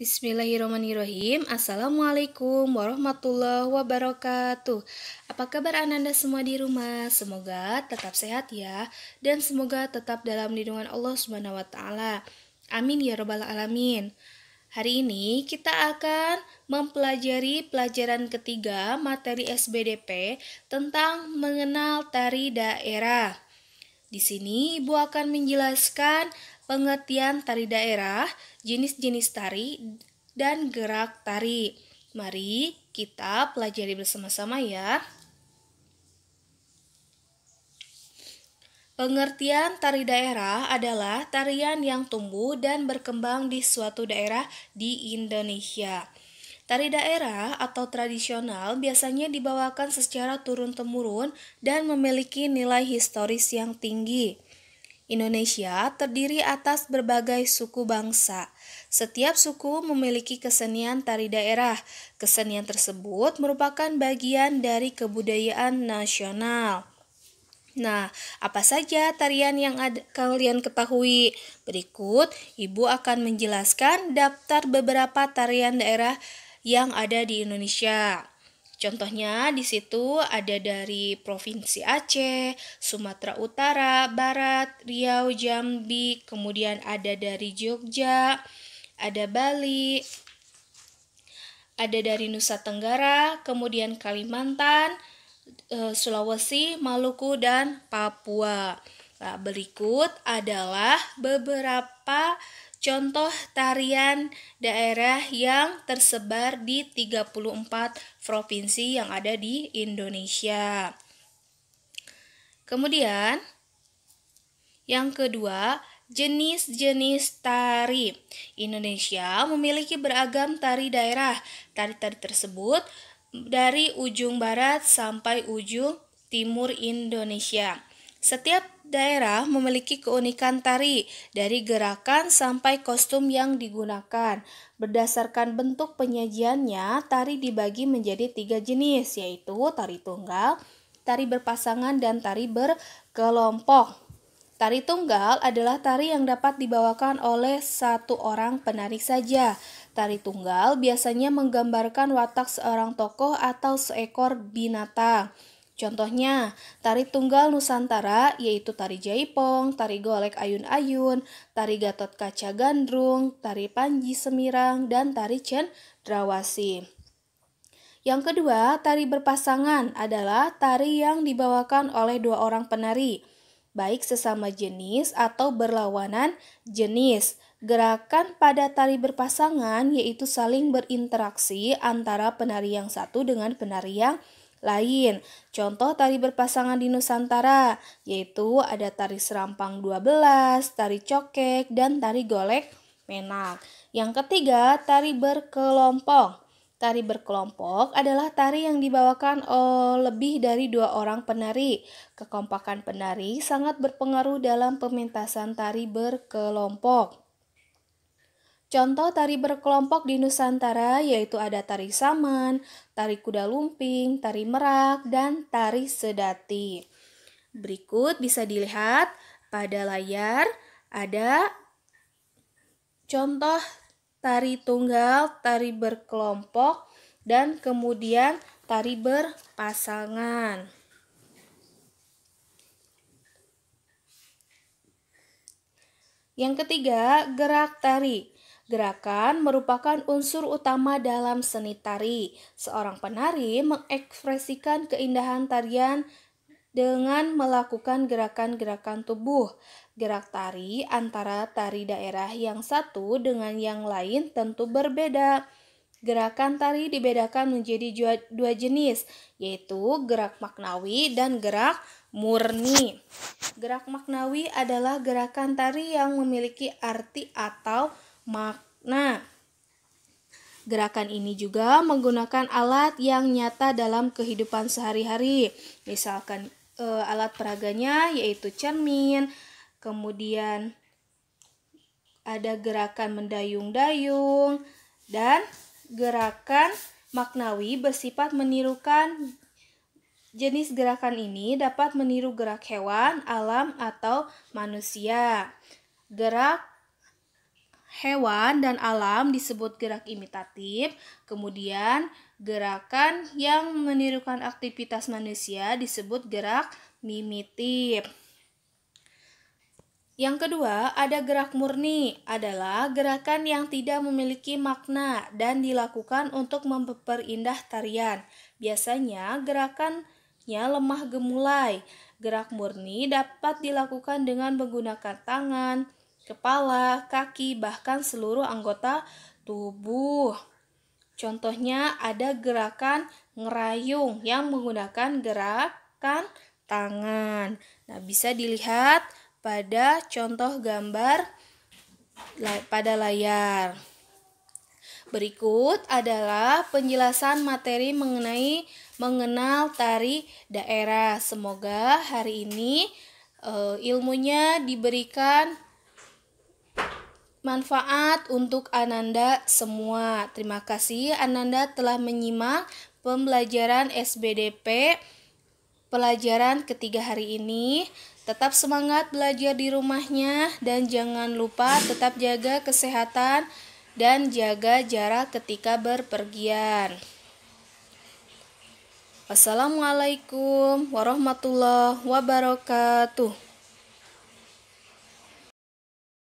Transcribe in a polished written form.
Bismillahirrahmanirrahim. Assalamualaikum warahmatullahi wabarakatuh. Apa kabar Ananda semua di rumah? Semoga tetap sehat ya, dan semoga tetap dalam lindungan Allah Subhanahu wa taala. Amin ya rabbal alamin. Hari ini kita akan mempelajari pelajaran ketiga materi SBDP tentang mengenal tari daerah. Di sini Ibu akan menjelaskan pengertian tari daerah, jenis-jenis tari, dan gerak tari. Mari kita pelajari bersama-sama ya. Pengertian tari daerah adalah tarian yang tumbuh dan berkembang di suatu daerah di Indonesia. Tari daerah atau tradisional biasanya dibawakan secara turun-temurun dan memiliki nilai historis yang tinggi. Indonesia terdiri atas berbagai suku bangsa. Setiap suku memiliki kesenian tari daerah. Kesenian tersebut merupakan bagian dari kebudayaan nasional. Nah, apa saja tarian yang kalian ketahui? Berikut, Ibu akan menjelaskan daftar beberapa tarian daerah yang ada di Indonesia. Contohnya di situ ada dari Provinsi Aceh, Sumatera Utara, Barat, Riau, Jambi, kemudian ada dari Jogja, ada Bali, ada dari Nusa Tenggara, kemudian Kalimantan, Sulawesi, Maluku, dan Papua. Nah, berikut adalah beberapa contoh tarian daerah yang tersebar di 34 provinsi yang ada di Indonesia. Kemudian, yang kedua, jenis-jenis tari. Indonesia memiliki beragam tari daerah. Tari-tari tersebut dari ujung barat sampai ujung timur Indonesia. Setiap daerah memiliki keunikan tari, dari gerakan sampai kostum yang digunakan. Berdasarkan bentuk penyajiannya, tari dibagi menjadi 3 jenis, yaitu tari tunggal, tari berpasangan, dan tari berkelompok. Tari tunggal adalah tari yang dapat dibawakan oleh satu orang penari saja. Tari tunggal biasanya menggambarkan watak seorang tokoh atau seekor binatang. Contohnya, tari tunggal Nusantara yaitu tari jaipong, tari golek ayun-ayun, tari Gatot Kaca Gandrung, tari Panji Semirang, dan tari Cendrawasih. Yang kedua, tari berpasangan adalah tari yang dibawakan oleh dua orang penari, baik sesama jenis atau berlawanan jenis. Gerakan pada tari berpasangan yaitu saling berinteraksi antara penari yang satu dengan penari yang lain. Contoh tari berpasangan di Nusantara yaitu ada tari serampang 12, tari cokek, dan tari golek menak. Yang ketiga, tari berkelompok. Tari berkelompok adalah tari yang dibawakan lebih dari dua orang penari. Kekompakan penari sangat berpengaruh dalam pementasan tari berkelompok. Contoh tari berkelompok di Nusantara yaitu ada tari saman, tari kuda lumping, tari merak, dan tari sedati. Berikut bisa dilihat pada layar ada contoh tari tunggal, tari berkelompok, dan kemudian tari berpasangan. Yang ketiga, gerak tari. Gerakan merupakan unsur utama dalam seni tari. Seorang penari mengekspresikan keindahan tarian dengan melakukan gerakan-gerakan tubuh. Gerak tari antara tari daerah yang satu dengan yang lain tentu berbeda. Gerakan tari dibedakan menjadi dua jenis, yaitu gerak maknawi dan gerak murni. Gerak maknawi adalah gerakan tari yang memiliki arti atau makna. Gerakan ini juga menggunakan alat yang nyata dalam kehidupan sehari-hari. Misalkan alat peraganya yaitu cermin, kemudian ada gerakan mendayung-dayung, dan gerakan maknawi bersifat menirukan. Jenis gerakan ini dapat meniru gerak hewan, alam, atau manusia. Gerak hewan dan alam disebut gerak imitatif, kemudian gerakan yang menirukan aktivitas manusia disebut gerak mimitif. Yang kedua, ada gerak murni, adalah gerakan yang tidak memiliki makna dan dilakukan untuk memperindah tarian. Biasanya gerakannya lemah gemulai. Gerak murni dapat dilakukan dengan menggunakan tangan, kepala, kaki, bahkan seluruh anggota tubuh. Contohnya ada gerakan ngerayung yang menggunakan gerakan tangan. Nah, bisa dilihat pada contoh gambar pada layar. Berikut adalah penjelasan materi mengenal tari daerah. Semoga hari ini ilmunya diberikan manfaat untuk Ananda semua. Terima kasih Ananda telah menyimak pembelajaran SBDP pelajaran ketiga hari ini. Tetap semangat belajar di rumahnya dan jangan lupa tetap jaga kesehatan dan jaga jarak ketika berpergian. Wassalamualaikum warahmatullahi wabarakatuh.